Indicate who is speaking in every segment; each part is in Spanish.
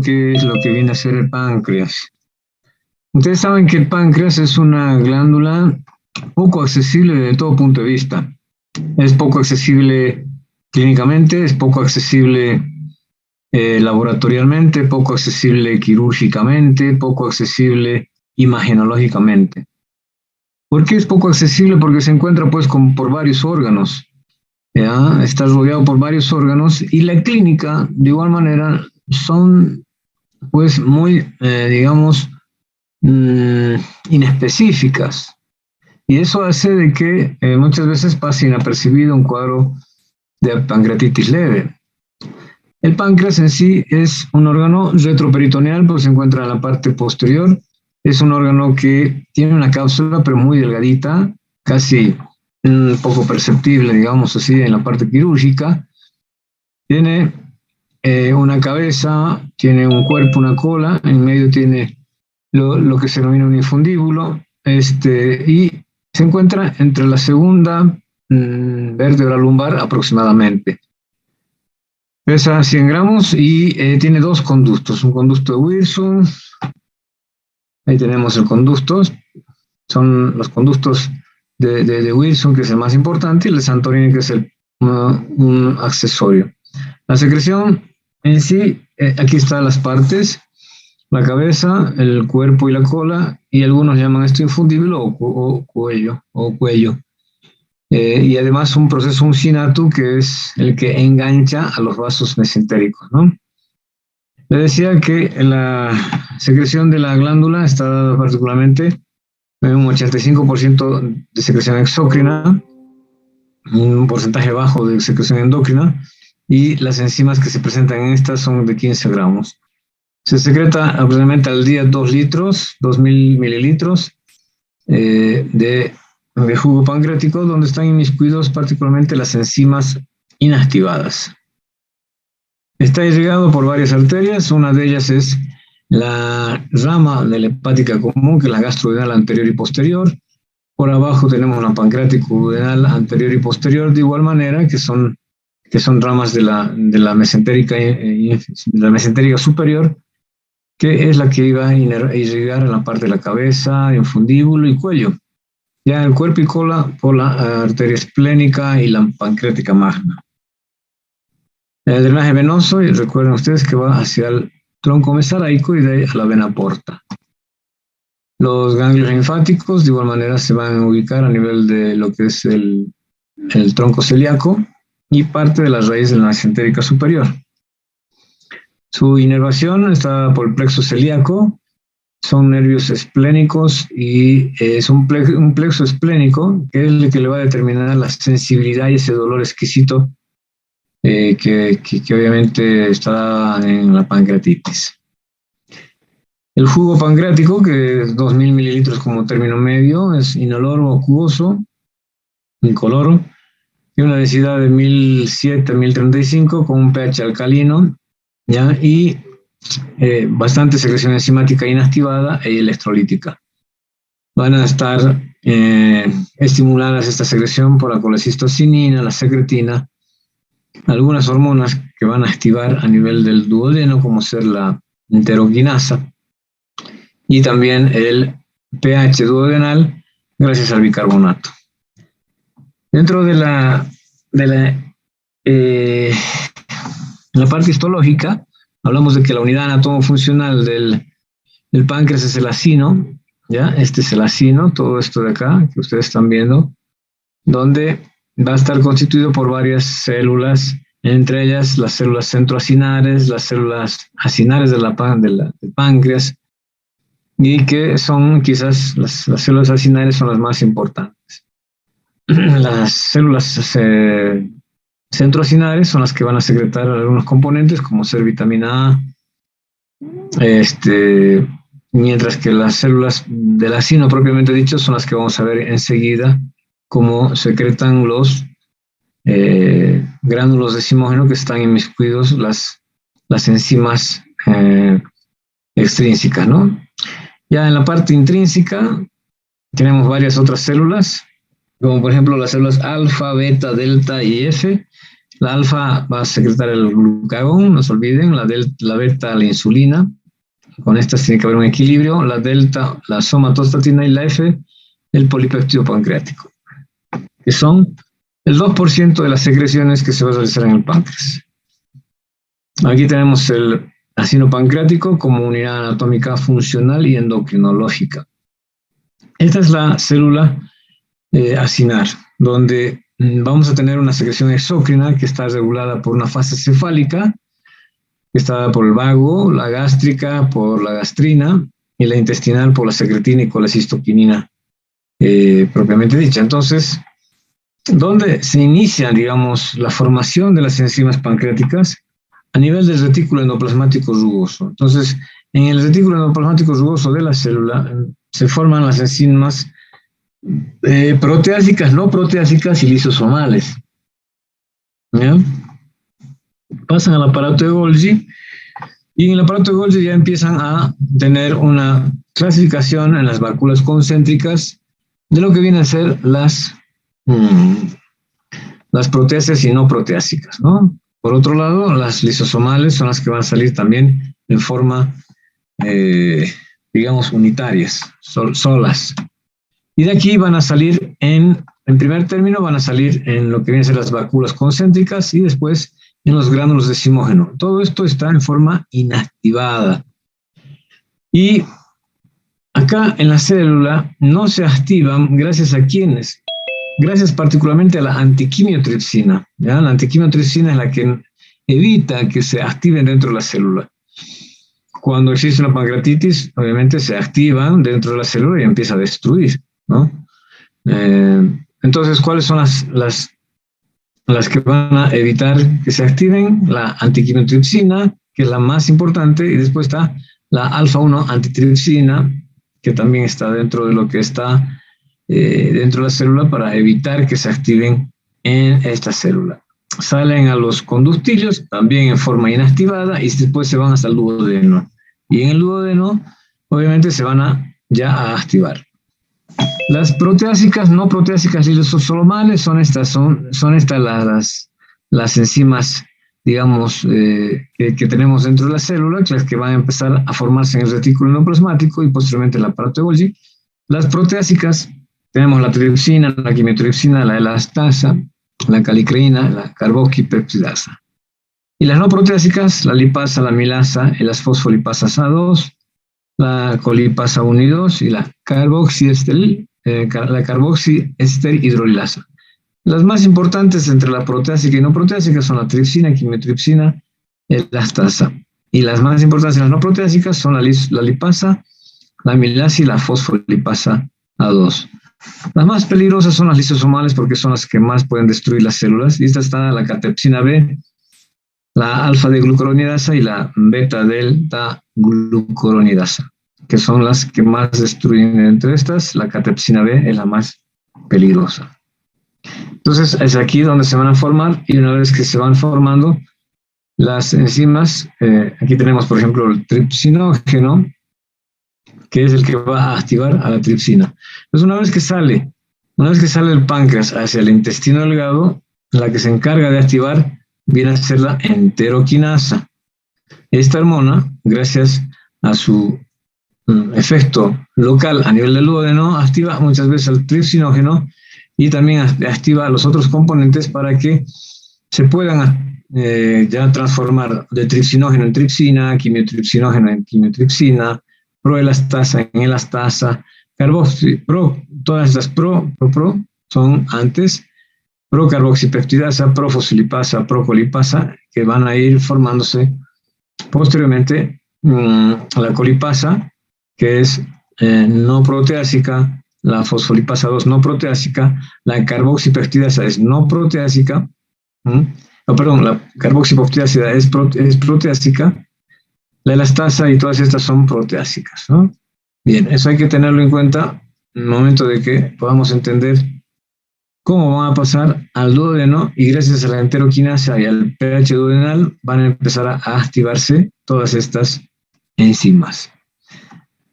Speaker 1: qué es lo que viene a ser el páncreas. Ustedes saben que el páncreas es una glándula poco accesible desde todo punto de vista. Es poco accesible clínicamente, es poco accesible laboratorialmente, poco accesible quirúrgicamente, poco accesible imagenológicamente. ¿Por qué es poco accesible? Porque se encuentra pues por varios órganos, ¿ya? Está rodeado por varios órganos y la clínica de igual manera son pues muy, digamos, inespecíficas. Y eso hace de que muchas veces pase inapercibido un cuadro de pancreatitis leve. El páncreas en sí es un órgano retroperitoneal, pues se encuentra en la parte posterior. Es un órgano que tiene una cápsula, pero muy delgadita, casi poco perceptible, digamos así, en la parte quirúrgica. Tiene una cabeza, tiene un cuerpo, una cola, en medio tiene lo que se denomina un infundíbulo, y se encuentra entre la segunda vértebra lumbar aproximadamente. Pesa 100 gramos y tiene dos conductos, un conducto de Wilson, ahí tenemos el conducto, son los conductos de Wilson, que es el más importante, y el de Santorini, que es un accesorio. La secreción en sí, aquí están las partes, la cabeza, el cuerpo y la cola, y algunos llaman esto infundíbulo o cuello. Y además un proceso uncinato, que es el que engancha a los vasos mesentéricos, ¿no? Le decía que la secreción de la glándula está dada particularmente en un 85% de secreción exócrina, un porcentaje bajo de secreción endócrina, y las enzimas que se presentan en estas son de 15 gramos. Se secreta aproximadamente al día 2 litros, 2000 mililitros de jugo pancreático, donde están inmiscuidos particularmente las enzimas inactivadas. Está irrigado por varias arterias, una de ellas es la rama de la hepática común, que es la gastroduodenal anterior y posterior. Por abajo tenemos la pancreático-duodenal anterior y posterior, de igual manera, que son ramas de la mesentérica superior, que es la que iba a irrigar en la parte de la cabeza, infundíbulo y cuello. Ya el cuerpo y cola por la arteria esplénica y la pancreática magna. El drenaje venoso, y recuerden ustedes que va hacia el tronco mesaraico y de ahí a la vena porta. Los ganglios linfáticos de igual manera se van a ubicar a nivel de lo que es el tronco celíaco y parte de la raíz de la mesentérica superior. Su inervación está por el plexo celíaco, son nervios esplénicos y es un plexo esplénico que es el que le va a determinar la sensibilidad y ese dolor exquisito que obviamente está en la pancreatitis. El jugo pancreático, que es 2000 mililitros como término medio, es inoloro, acuoso, incoloro, tiene una densidad de 1007 a 1035 con un pH alcalino, ¿ya? Y bastante secreción enzimática inactivada e electrolítica. Van a estar estimuladas esta secreción por la colecistocinina, la secretina, algunas hormonas que van a activar a nivel del duodeno, como ser la enteroquinasa, y también el pH duodenal gracias al bicarbonato. Dentro de la parte histológica, hablamos de que la unidad anatomofuncional del páncreas es el acino, ¿ya? Este es el acino, todo esto de acá, que ustedes están viendo, donde va a estar constituido por varias células, entre ellas las células centroacinares, las células acinares del páncreas, y que son quizás las células acinares son las más importantes. Las células centroacinares son las que van a secretar algunos componentes, como ser vitamina A, mientras que las células del acino propiamente dicho son las que vamos a ver enseguida, cómo secretan los gránulos de decimógeno que están inmiscuidos las enzimas extrínsecas, ¿no? Ya en la parte intrínseca tenemos varias otras células, como por ejemplo las células alfa, beta, delta y F, La alfa va a secretar el glucagón, no se olviden, la beta, la insulina. Con estas tiene que haber un equilibrio. La delta, la somatostatina, y la F, el polipéptido pancreático, que son el 2% de las secreciones que se va a realizar en el páncreas. Aquí tenemos el acino pancreático como unidad anatómica funcional y endocrinológica. Esta es la célula acinar, donde vamos a tener una secreción exócrina que está regulada por una fase cefálica, que está dada por el vago, la gástrica por la gastrina y la intestinal por la secretina y colecistoquinina propiamente dicha. Entonces, ¿dónde se inicia, digamos, la formación de las enzimas pancreáticas? A nivel del retículo endoplasmático rugoso. Entonces, en el retículo endoplasmático rugoso de la célula se forman las enzimas proteásicas, no proteásicas y lisosomales. ¿Ya? Pasan al aparato de Golgi y en el aparato de Golgi ya empiezan a tener una clasificación en las válvulas concéntricas de lo que vienen a ser las proteáceas y no proteásicas, ¿no? Por otro lado, las lisosomales son las que van a salir también en forma, digamos, unitarias, solas. Y de aquí van a salir en primer término, van a salir en lo que vienen a ser las válvulas concéntricas y después en los gránulos de zimógeno. Todo esto está en forma inactivada. Y acá en la célula no se activan gracias a quiénes. Gracias particularmente a la antiquimiotripsina. ¿Ya? La antiquimiotripsina es la que evita que se activen dentro de la célula. Cuando existe una pancreatitis, obviamente se activan dentro de la célula y empieza a destruir, ¿no? Entonces, ¿cuáles son las que van a evitar que se activen? La antiquimiotripsina, que es la más importante, y después está la alfa-1 antitripsina, que también está dentro de lo que está dentro de la célula para evitar que se activen en esta célula. Salen a los conductillos también en forma inactivada y después se van hasta el duodeno. Y en el duodeno, obviamente, se van ya a activar. Las proteásicas, no proteásicas y lisosomales son estas las enzimas, digamos, que tenemos dentro de la célula, las que van a empezar a formarse en el retículo endoplasmático y posteriormente en el aparato de Golgi. Las proteásicas, tenemos la tripsina, la quimiotripsina, la elastasa, la calicreína, la carboxipeptidasa. Y las no proteásicas, la lipasa, la milasa, y las fosfolipasas A2, la colipasa 1 y 2 y la carboxiester hidrolilasa. Las más importantes entre la proteásica y no proteásica son la tripsina, quimiotripsina, elastasa. Y las más importantes en las no proteásicas son la lipasa, la milasa y la fosfolipasa A2. Las más peligrosas son las lisosomales porque son las que más pueden destruir las células. Y esta está la catepsina B, la alfa-D-glucuronidasa y la beta-delta-glucuronidasa, que son las que más destruyen. Entre estas, la catepsina B es la más peligrosa. Entonces, es aquí donde se van a formar, y una vez que se van formando las enzimas, aquí tenemos, por ejemplo, el tripsinógeno, que es el que va a activar a la tripsina. Entonces, una vez que sale el páncreas hacia el intestino delgado, la que se encarga de activar viene a ser la enteroquinasa. Esta hormona, gracias a su efecto local a nivel del duodeno, activa muchas veces el tripsinógeno y también activa a los otros componentes para que se puedan ya transformar de tripsinógeno en tripsina, quimiotripsinógeno en quimiotripsina, proelastasa en elastasa, todas estas pro son antes, procarboxipeptidasa, profosfolipasa, procolipasa, que van a ir formándose posteriormente la colipasa, que es no proteásica, la fosfolipasa 2 no proteásica, la carboxipeptidasa es no proteásica, la carboxipeptidasa es proteásica, la elastasa y todas estas son proteásicas, ¿no? Bien, eso hay que tenerlo en cuenta en el momento de que podamos entender cómo van a pasar al duodeno, y gracias a la enteroquinasa y al pH duodenal van a empezar a activarse todas estas enzimas.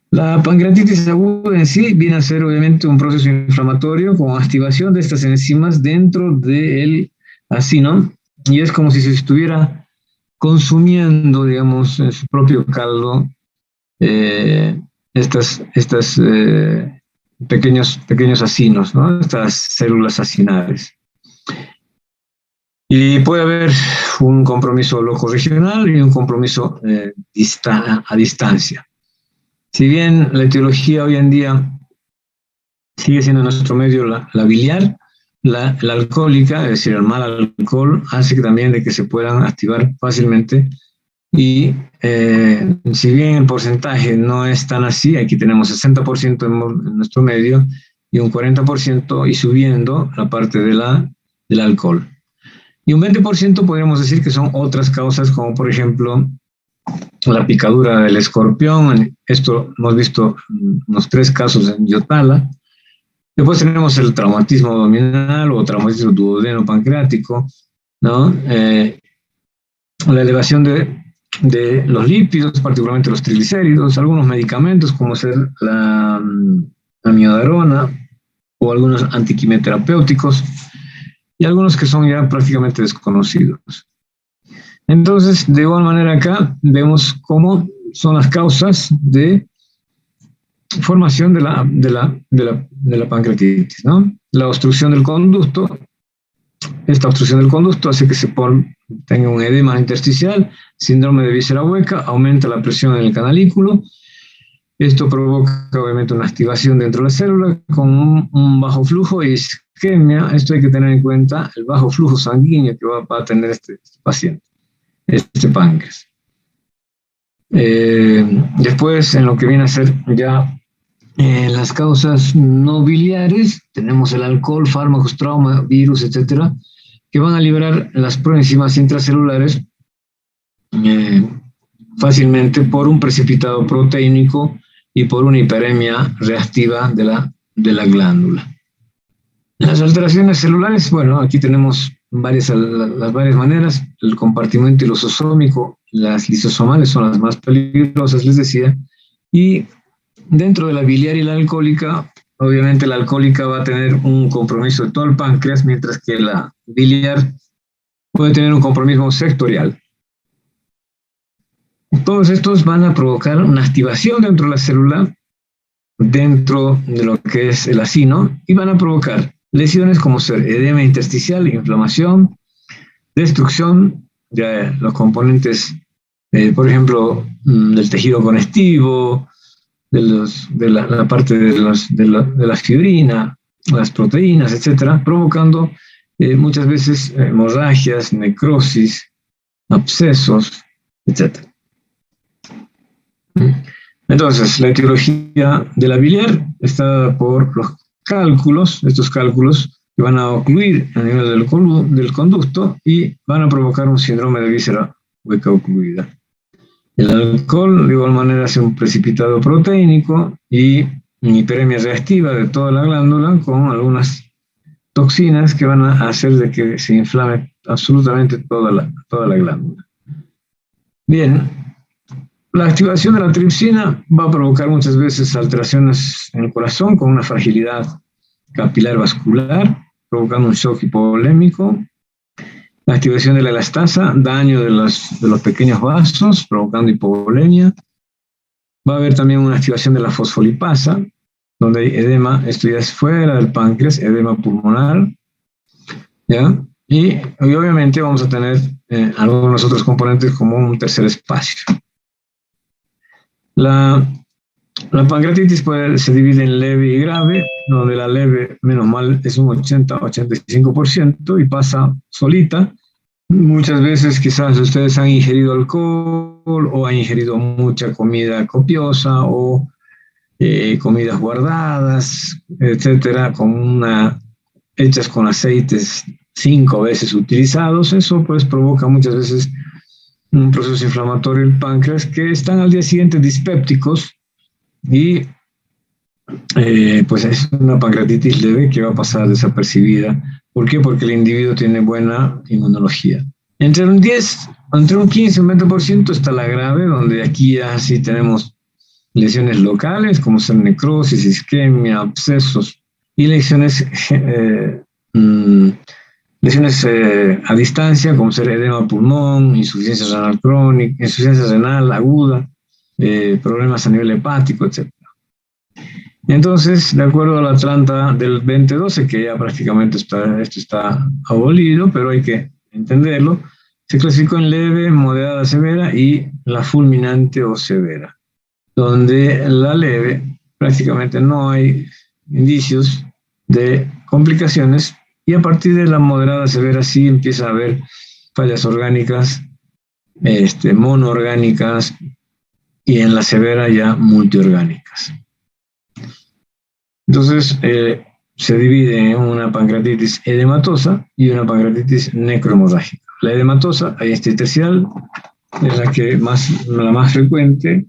Speaker 1: La pancreatitis aguda en sí viene a ser obviamente un proceso inflamatorio con activación de estas enzimas dentro del acino, y es como si se estuviera consumiendo, digamos, en su propio caldo estas pequeños acinos, ¿no? Estas células acinales. Y puede haber un compromiso locorregional y un compromiso a distancia. Si bien la etiología hoy en día sigue siendo en nuestro medio la biliar, la alcohólica, es decir, el mal alcohol, hace que también de que se puedan activar fácilmente. Y si bien el porcentaje no es tan así, aquí tenemos 60% en nuestro medio y un 40% y subiendo la parte del alcohol. Y un 20% podríamos decir que son otras causas, como por ejemplo la picadura del escorpión. Esto hemos visto unos 3 casos en Yotala. Después tenemos el traumatismo abdominal o traumatismo duodeno pancreático, ¿no? La elevación de los lípidos, particularmente los triglicéridos, algunos medicamentos como ser la amiodarona o algunos antiquimioterapéuticos y algunos que son ya prácticamente desconocidos. Entonces, de igual manera acá vemos cómo son las causas de formación de la pancreatitis, ¿no? La obstrucción del conducto. Esta obstrucción del conducto hace que tenga un edema intersticial, síndrome de víscera hueca, aumenta la presión en el canalículo. Esto provoca obviamente una activación dentro de la célula con un bajo flujo y isquemia. Esto hay que tener en cuenta, el bajo flujo sanguíneo que va a tener este paciente, este páncreas. Después, en lo que viene a ser ya las causas no biliares, tenemos el alcohol, fármacos, trauma, virus, etcétera, que van a liberar las proenzimas intracelulares fácilmente por un precipitado proteínico y por una hiperemia reactiva de la glándula. Las alteraciones celulares, bueno, aquí tenemos las varias maneras. El compartimento lisosómico, las lisosomales son las más peligrosas, les decía, y dentro de la biliar y la alcohólica, obviamente la alcohólica va a tener un compromiso de todo el páncreas, mientras que la biliar puede tener un compromiso sectorial. Todos estos van a provocar una activación dentro de la célula, dentro de lo que es el acino, y van a provocar lesiones como ser edema intersticial, inflamación, destrucción de los componentes, por ejemplo, del tejido conectivo, de la parte de la fibrina, las proteínas, etcétera, provocando muchas veces hemorragias, necrosis, abscesos, etcétera. Entonces, la etiología de la biliar está por los cálculos, estos cálculos que van a ocluir a nivel del conducto y van a provocar un síndrome de víscera hueca ocluida. El alcohol, de igual manera, hace un precipitado proteínico y una hiperemia reactiva de toda la glándula con algunas toxinas que van a hacer de que se inflame absolutamente toda la glándula. Bien, la activación de la tripsina va a provocar muchas veces alteraciones en el corazón con una fragilidad capilar vascular, provocando un shock hipovolémico. La activación de la elastasa, daño de los pequeños vasos, provocando hipovolemia. Va a haber también una activación de la fosfolipasa, donde hay edema, esto ya es fuera del páncreas, edema pulmonar, ¿ya? Y obviamente vamos a tener algunos otros componentes como un tercer espacio. La pancreatitis se divide en leve y grave, donde la leve, menos mal, es un 80-85% y pasa solita. Muchas veces quizás ustedes han ingerido alcohol o han ingerido mucha comida copiosa o comidas guardadas, etcétera, hechas con aceites 5 veces utilizados. Eso pues provoca muchas veces un proceso inflamatorio del páncreas que están al día siguiente dispépticos y pues es una pancreatitis leve que va a pasar desapercibida. ¿Por qué? Porque el individuo tiene buena inmunología. Entre un 15 y un 20% está la grave, donde aquí ya sí tenemos lesiones locales como ser necrosis, isquemia, abscesos y lesiones Lesiones a distancia, como ser edema pulmón, insuficiencia renal crónica, insuficiencia renal aguda, problemas a nivel hepático, etc. Entonces, de acuerdo a la Atlanta del 2012, que ya prácticamente esto está abolido, pero hay que entenderlo, se clasificó en leve, moderada, severa y la fulminante o severa, donde la leve prácticamente no hay indicios de complicaciones y a partir de la moderada severa sí empieza a haber fallas orgánicas, monoorgánicas y en la severa ya multiorgánicas. Entonces, se divide en una pancreatitis edematosa y una pancreatitis necrohemorrágica. La edematosa, intersticial, es la más frecuente,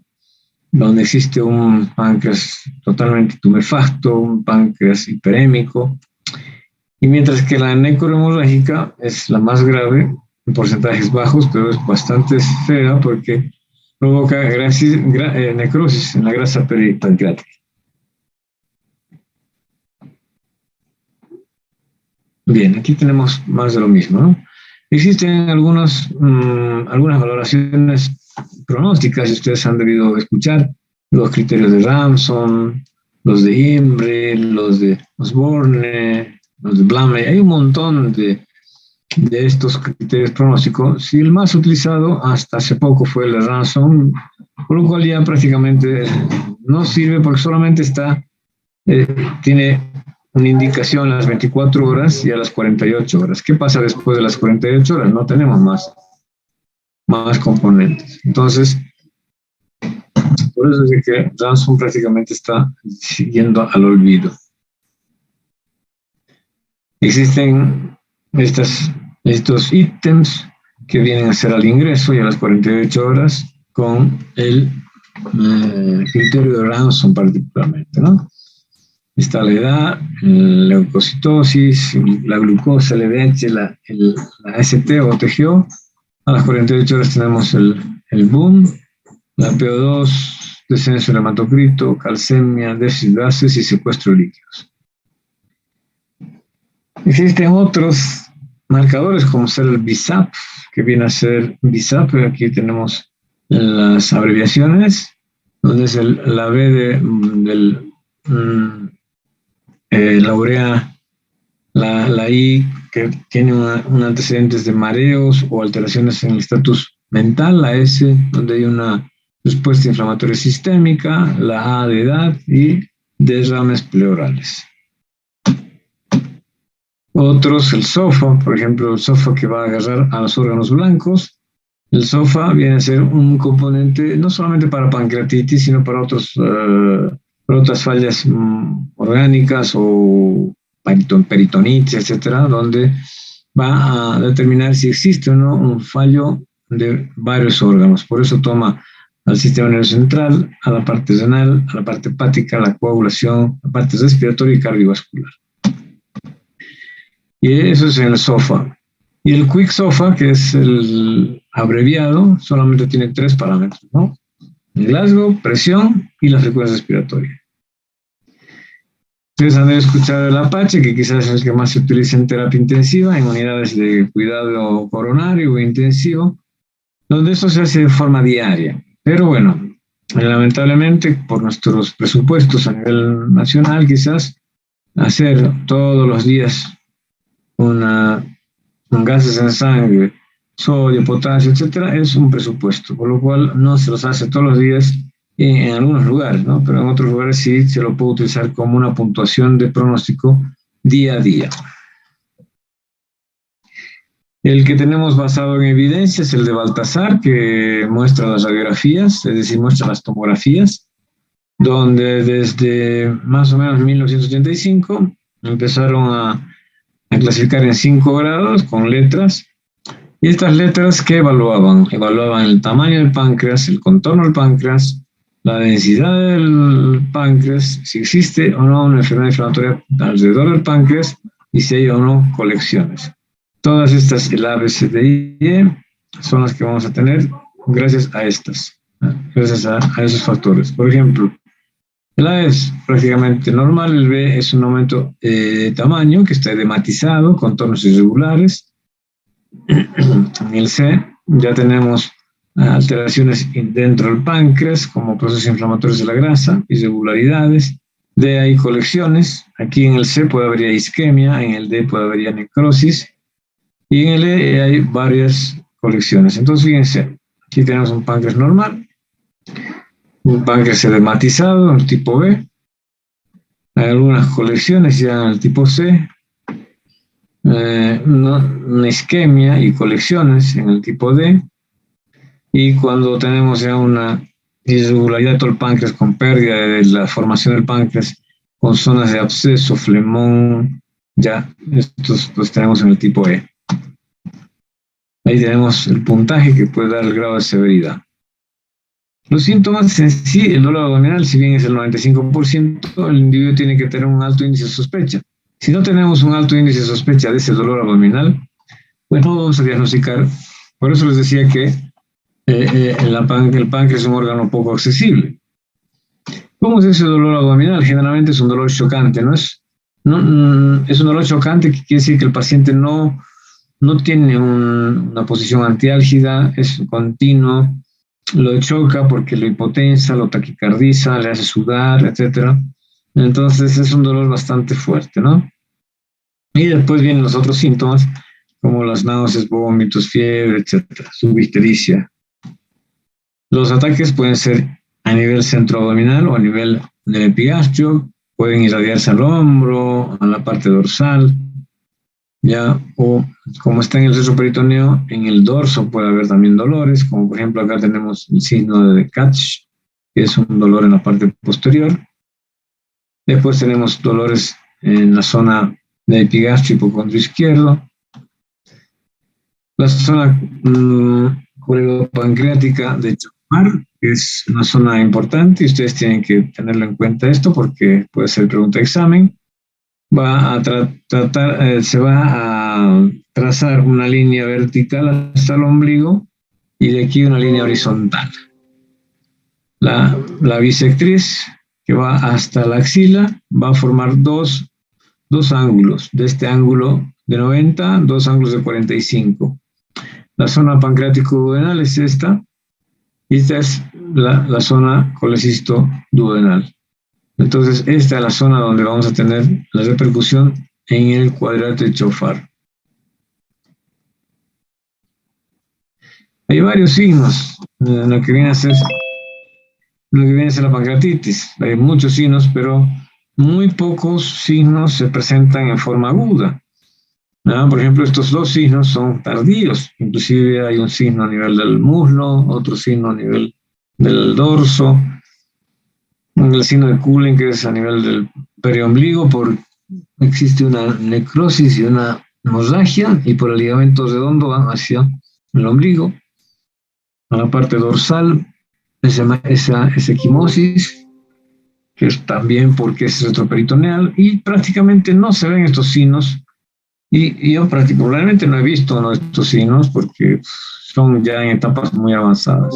Speaker 1: donde existe un páncreas totalmente tumefacto, un páncreas hiperémico, y mientras que la necrohemorrágica es la más grave, en porcentajes bajos, pero es bastante fea porque provoca necrosis en la grasa peripancreática. Bien, aquí tenemos más de lo mismo, ¿no? Existen algunas valoraciones pronósticas, y ustedes han debido escuchar los criterios de Ramsson, los de Imrie, los de Osborne, los de Blamey. Hay un montón de estos criterios pronósticos, y el más utilizado hasta hace poco fue el de Ramsson, por lo cual ya prácticamente no sirve porque solamente tiene una indicación a las 24 horas y a las 48 horas. ¿Qué pasa después de las 48 horas? No tenemos más componentes. Entonces, por eso es que Ramsson prácticamente está siguiendo al olvido. Existen estos ítems que vienen a ser al ingreso y a las 48 horas con el criterio de Ramsson particularmente, ¿no? Está la edad, la leucocitosis, la glucosa, el LDH, la ST o TGO. A las 48 horas tenemos el boom, la PO2, descenso del hematocrito, calcemia, déficit de gases y secuestro de líquidos. Existen otros marcadores como ser el BISAP, que viene a ser BISAP, aquí tenemos las abreviaciones, donde es la B la urea, la I, que tiene un antecedentes de mareos o alteraciones en el estatus mental, la S, donde hay una respuesta inflamatoria sistémica, la A de edad y derrames pleurales. Otros, el SOFA, por ejemplo, el SOFA que va a agarrar a los órganos blancos. El SOFA viene a ser un componente no solamente para pancreatitis, sino para otras fallas orgánicas o peritonitis, etcétera, donde va a determinar si existe o no un fallo de varios órganos. Por eso toma al sistema nervioso central, a la parte renal, a la parte hepática, a la coagulación, a la parte respiratoria y cardiovascular. Y eso es el SOFA. Y el Quick SOFA, que es el abreviado, solamente tiene 3 parámetros, ¿no? El Glasgow, presión y la frecuencia respiratoria. Ustedes han de escuchar el Apache, que quizás es el que más se utiliza en terapia intensiva, en unidades de cuidado coronario o intensivo, donde esto se hace de forma diaria. Pero bueno, lamentablemente, por nuestros presupuestos a nivel nacional, quizás hacer todos los días con gases en sangre, sodio, potasio, etcétera, es un presupuesto, por lo cual no se los hace todos los días en algunos lugares, ¿no? Pero en otros lugares sí se lo puede utilizar como una puntuación de pronóstico día a día. El que tenemos basado en evidencia es el de Baltasar, que muestra las radiografías, es decir, muestra las tomografías, donde desde más o menos 1985 empezaron a clasificar en 5 grados con letras. Y estas letras, ¿qué evaluaban? Evaluaban el tamaño del páncreas, el contorno del páncreas, la densidad del páncreas, si existe o no una enfermedad inflamatoria alrededor del páncreas y si hay o no colecciones. Todas estas, el A, B, C, D y E, son las que vamos a tener gracias a estas, gracias a esos factores. Por ejemplo, El A es prácticamente normal, el B es un aumento de tamaño que está edematizado, contornos irregulares. En el C ya tenemos alteraciones dentro del páncreas, como procesos inflamatorios de la grasa, irregularidades. D hay colecciones, aquí en el C puede haber isquemia, en el D puede haber necrosis, y en el E hay varias colecciones. Entonces, fíjense, aquí tenemos un páncreas normal, un páncreas edematizado, el tipo B, hay algunas colecciones ya en el tipo C, una isquemia y colecciones en el tipo D, y cuando tenemos ya una irregularidad de todo el páncreas con pérdida de la formación del páncreas, con zonas de absceso, flemón, ya estos los tenemos en el tipo E. Ahí tenemos el puntaje que puede dar el grado de severidad. Los síntomas en sí, el dolor abdominal, si bien es el 95%, el individuo tiene que tener un alto índice de sospecha. Si no tenemos un alto índice de sospecha de ese dolor abdominal, pues no vamos a diagnosticar. Por eso les decía que el páncreas es un órgano poco accesible. ¿Cómo es ese dolor abdominal? Generalmente es un dolor chocante, ¿no? Es un dolor chocante que quiere decir que el paciente no tiene una posición antiálgida, es continuo, lo choca porque lo hipotensa, lo taquicardiza, le hace sudar, etc. Entonces es un dolor bastante fuerte, ¿no? Y después vienen los otros síntomas, como las náuseas, vómitos, fiebre, etc. Subictericia. Los ataques pueden ser a nivel centroabdominal o a nivel del epigastrio, pueden irradiarse al hombro, a la parte dorsal, ya, o como está en el retroperitoneo, en el dorso puede haber también dolores, como por ejemplo acá tenemos el signo de Katch, que es un dolor en la parte posterior. Después tenemos dolores en la zona de epigastrio hipocondrio izquierdo. La zona pancreática de Chapar, que es una zona importante, y ustedes tienen que tenerlo en cuenta esto porque puede ser pregunta de examen. Se va a trazar una línea vertical hasta el ombligo y de aquí una línea horizontal. La bisectriz que va hasta la axila va a formar dos ángulos. De este ángulo de 90, dos ángulos de 45. La zona pancreático-duodenal es esta, y esta es la zona colecisto-duodenal. Entonces, esta es la zona donde vamos a tener la repercusión en el cuadrante de Chofar. Hay varios signos en lo que viene a ser la pancreatitis. Hay muchos signos, pero muy pocos signos se presentan en forma aguda. Por ejemplo, estos dos signos son tardíos, inclusive hay un signo a nivel del muslo, otro signo a nivel del dorso, el signo de Cullen que es a nivel del periombligo, existe una necrosis y una hemorragia, y por el ligamento redondo van hacia el ombligo. A la parte dorsal, esa equimosis, que es también porque es retroperitoneal, y prácticamente no se ven estos signos. Y yo particularmente no he visto uno de estos signos porque son ya en etapas muy avanzadas.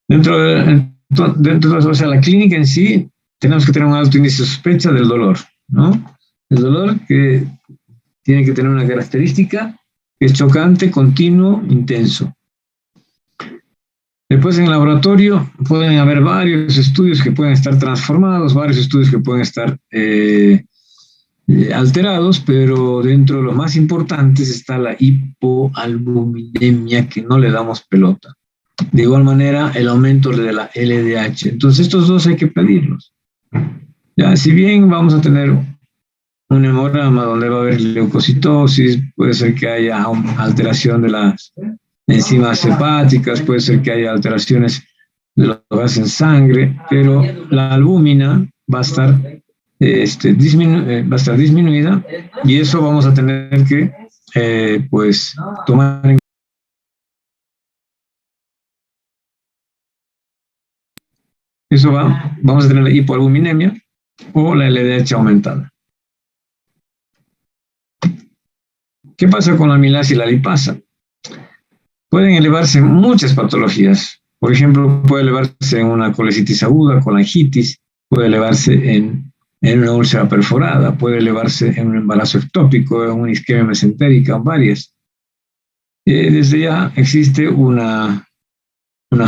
Speaker 1: Dentro de la clínica en sí, tenemos que tener un alto índice de sospecha del dolor, ¿no? El dolor que tiene que tener una característica que es chocante, continuo, intenso. Después en el laboratorio pueden haber varios estudios que pueden estar transformados, varios estudios que pueden estar alterados, pero dentro de los más importantes está la hipoalbuminemia, que no le damos pelota. De igual manera, el aumento de la LDH. Entonces, estos dos hay que pedirlos. Ya, si bien vamos a tener un hemograma donde va a haber leucocitosis, puede ser que haya alteración de las enzimas hepáticas, puede ser que haya alteraciones de los gases en sangre, pero la albúmina va a estar, va a estar disminuida, y eso vamos a tener que pues tomar en eso vamos a tener la hipoalbuminemia o la LDH aumentada. ¿Qué pasa con la amilasa y la lipasa? Pueden elevarse muchas patologías. Por ejemplo, puede elevarse en una colecitis aguda, colangitis, puede elevarse en una úlcera perforada, puede elevarse en un embarazo ectópico, en una isquemia mesentérica, varias. Desde ya existe una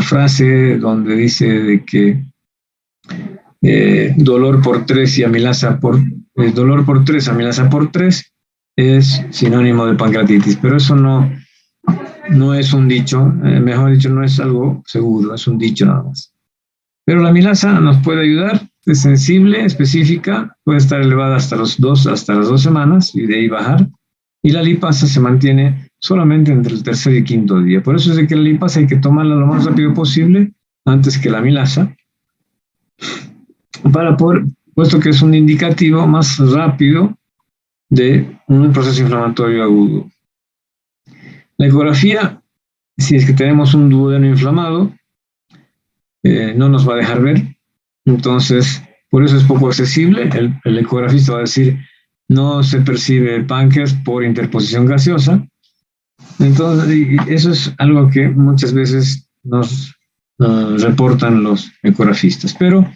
Speaker 1: frase donde dice de que dolor por 3 y amilasa por dolor por 3, amilasa por 3 es sinónimo de pancreatitis, pero eso no es un dicho, mejor dicho, no es algo seguro, es un dicho nada más. Pero la amilasa nos puede ayudar, es sensible, específica, puede estar elevada hasta las 2 semanas y de ahí bajar, y la lipasa se mantiene solamente entre el tercer y quinto día. Por eso es de que la lipasa hay que tomarla lo más rápido posible, antes que la amilasa, para poder, puesto que es un indicativo más rápido de un proceso inflamatorio agudo. La ecografía, si es que tenemos un duodeno inflamado, no nos va a dejar ver, entonces por eso es poco accesible. El ecografista va a decir, no se percibe el páncreas por interposición gaseosa. Entonces, eso es algo que muchas veces nos reportan los ecografistas, pero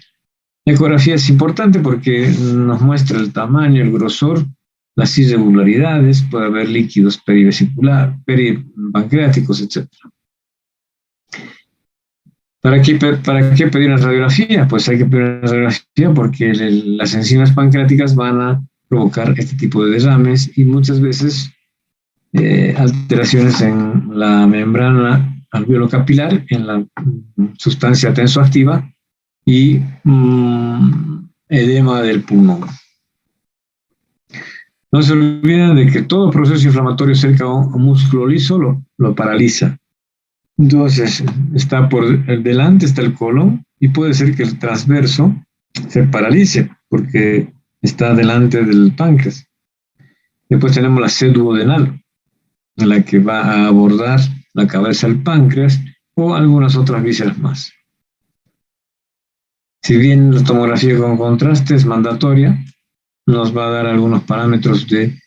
Speaker 1: la ecografía es importante porque nos muestra el tamaño, el grosor, las irregularidades, puede haber líquidos peripancreáticos, etc. ¿Para qué pedir una radiografía? Pues hay que pedir una radiografía porque las enzimas pancreáticas van a provocar este tipo de derrames y muchas veces alteraciones en la membrana alveolo-capilar, en la sustancia tensoactiva y edema del pulmón. No se olviden de que todo proceso inflamatorio cerca a un músculo liso lo paraliza. Entonces, está por el delante, está el colon, y puede ser que el transverso se paralice porque está delante del páncreas. Después tenemos la sed duodenal, en la que va a abordar la cabeza del páncreas o algunas otras vísceras más. Si bien la tomografía con contraste es mandatoria, nos va a dar algunos parámetros de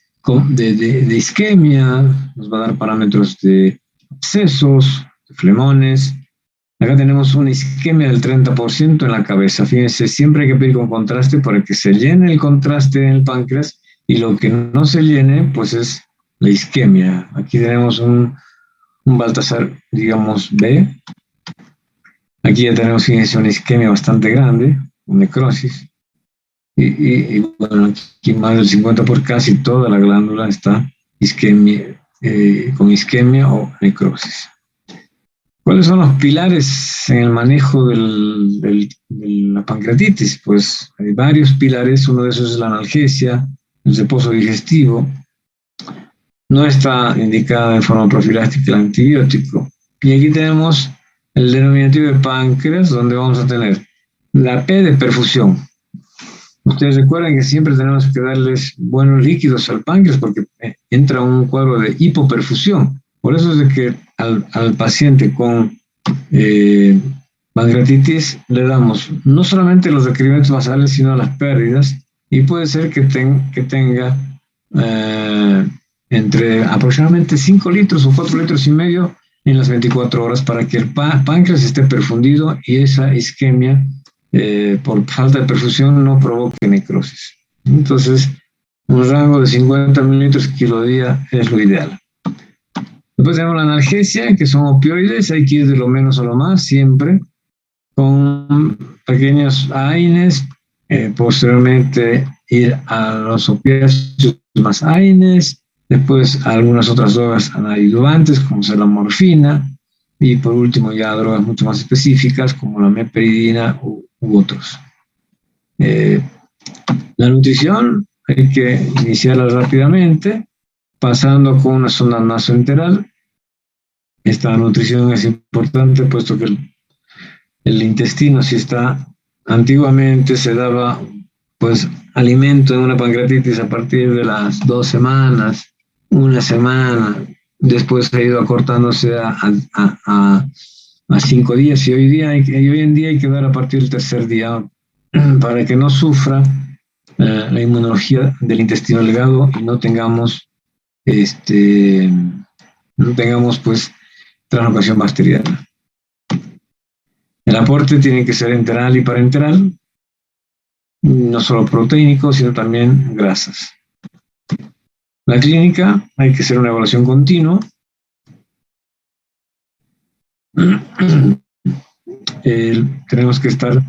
Speaker 1: isquemia, nos va a dar parámetros de abscesos, de flemones. Acá tenemos una isquemia del 30% en la cabeza. Fíjense, siempre hay que pedir con contraste para que se llene el contraste en el páncreas y lo que no se llene, pues es la isquemia. Aquí tenemos un Baltasar, digamos, B. Aquí ya tenemos, fíjense, una isquemia bastante grande, una necrosis. Y bueno, aquí más del 50% por casi toda la glándula está con isquemia o necrosis. ¿Cuáles son los pilares en el manejo de la pancreatitis? Pues hay varios pilares, uno de esos es la analgesia, el reposo digestivo. No está indicada en forma profiláctica el antibiótico. Y aquí tenemos el denominativo de páncreas, donde vamos a tener la P de perfusión. Ustedes recuerdan que siempre tenemos que darles buenos líquidos al páncreas porque entra un cuadro de hipoperfusión. Por eso es de que al paciente con pancreatitis le damos no solamente los requerimientos basales, sino las pérdidas, y puede ser que tenga entre aproximadamente 5 litros o 4 litros y medio en las 24 horas para que el páncreas esté perfundido y esa isquemia por falta de perfusión no provoque necrosis. Entonces, un rango de 50 mililitros kilo día es lo ideal. Después tenemos la analgesia, que son opioides, hay que ir de lo menos a lo más, siempre, con pequeños AINES, posteriormente ir a los opiáceos más AINES, después a algunas otras drogas anhidroantes, como ser la morfina, y por último ya drogas mucho más específicas, como la meperidina u otros. La nutrición hay que iniciarla rápidamente, pasando con una sonda nasoenteral. Esta nutrición es importante puesto que el intestino, si está, antiguamente se daba pues alimento en una pancreatitis a partir de las 2 semanas, 1 semana, después ha ido acortándose a 5 días y hoy en día hay que dar a partir del 3er día para que no sufra la inmunología del intestino delgado y no tengamos pues translocación bacteriana. El aporte tiene que ser enteral y parenteral, no solo proteínico, sino también grasas. La clínica, hay que hacer una evaluación continua. Tenemos que estar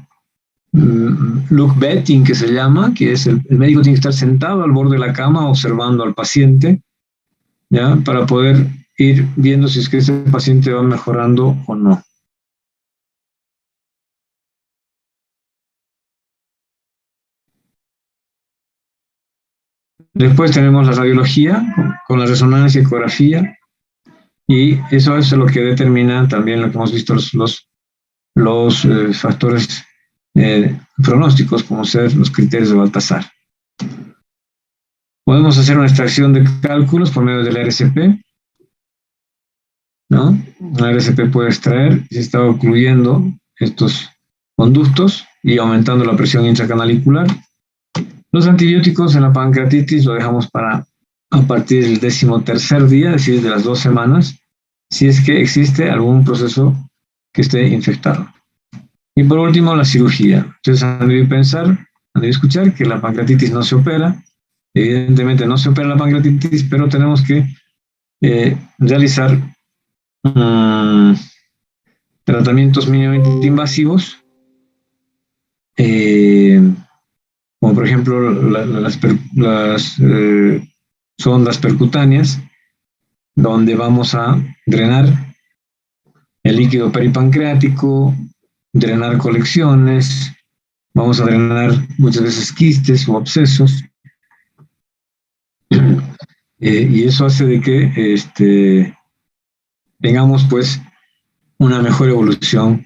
Speaker 1: look betting, que se llama, que es el médico tiene que estar sentado al borde de la cama observando al paciente, ¿ya? Para poder ir viendo si es que ese paciente va mejorando o no. Después tenemos la radiología con la resonancia y ecografía, y eso es lo que determina también lo que hemos visto los factores pronósticos, como ser los criterios de Baltasar. Podemos hacer una extracción de cálculos por medio del RCP, ¿no? La RCP puede extraer, se está ocluyendo estos conductos y aumentando la presión intracanalicular. Los antibióticos en la pancreatitis lo dejamos para a partir del 13º día, es decir, de las 2 semanas, si es que existe algún proceso que esté infectado. Y por último, la cirugía. Ustedes han debido pensar, han debido escuchar que la pancreatitis no se opera. Evidentemente no se opera la pancreatitis, pero tenemos que realizar tratamientos mínimamente invasivos, como por ejemplo las sondas percutáneas, donde vamos a drenar el líquido peripancreático, drenar colecciones, vamos a drenar muchas veces quistes o abscesos, y eso hace de que tengamos pues una mejor evolución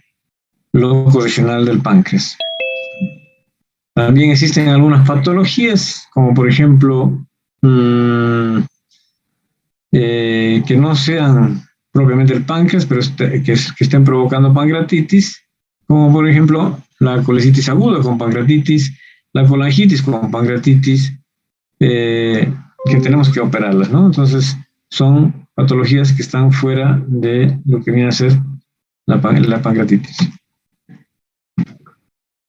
Speaker 1: locorregional del páncreas. También existen algunas patologías, como por ejemplo que no sean propiamente el páncreas, pero que estén provocando pancreatitis, como por ejemplo la colecitis aguda con pancreatitis, la colangitis con pancreatitis, que tenemos que operarlas, ¿no? Entonces son patologías que están fuera de lo que viene a ser la pancreatitis.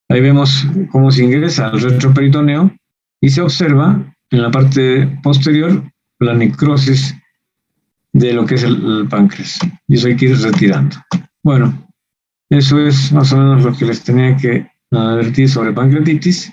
Speaker 1: Ahí vemos cómo se ingresa al retroperitoneo y se observa en la parte posterior la necrosis de lo que es el páncreas. Y eso hay que ir retirando. Bueno, eso es más o menos lo que les tenía que advertir sobre pancreatitis.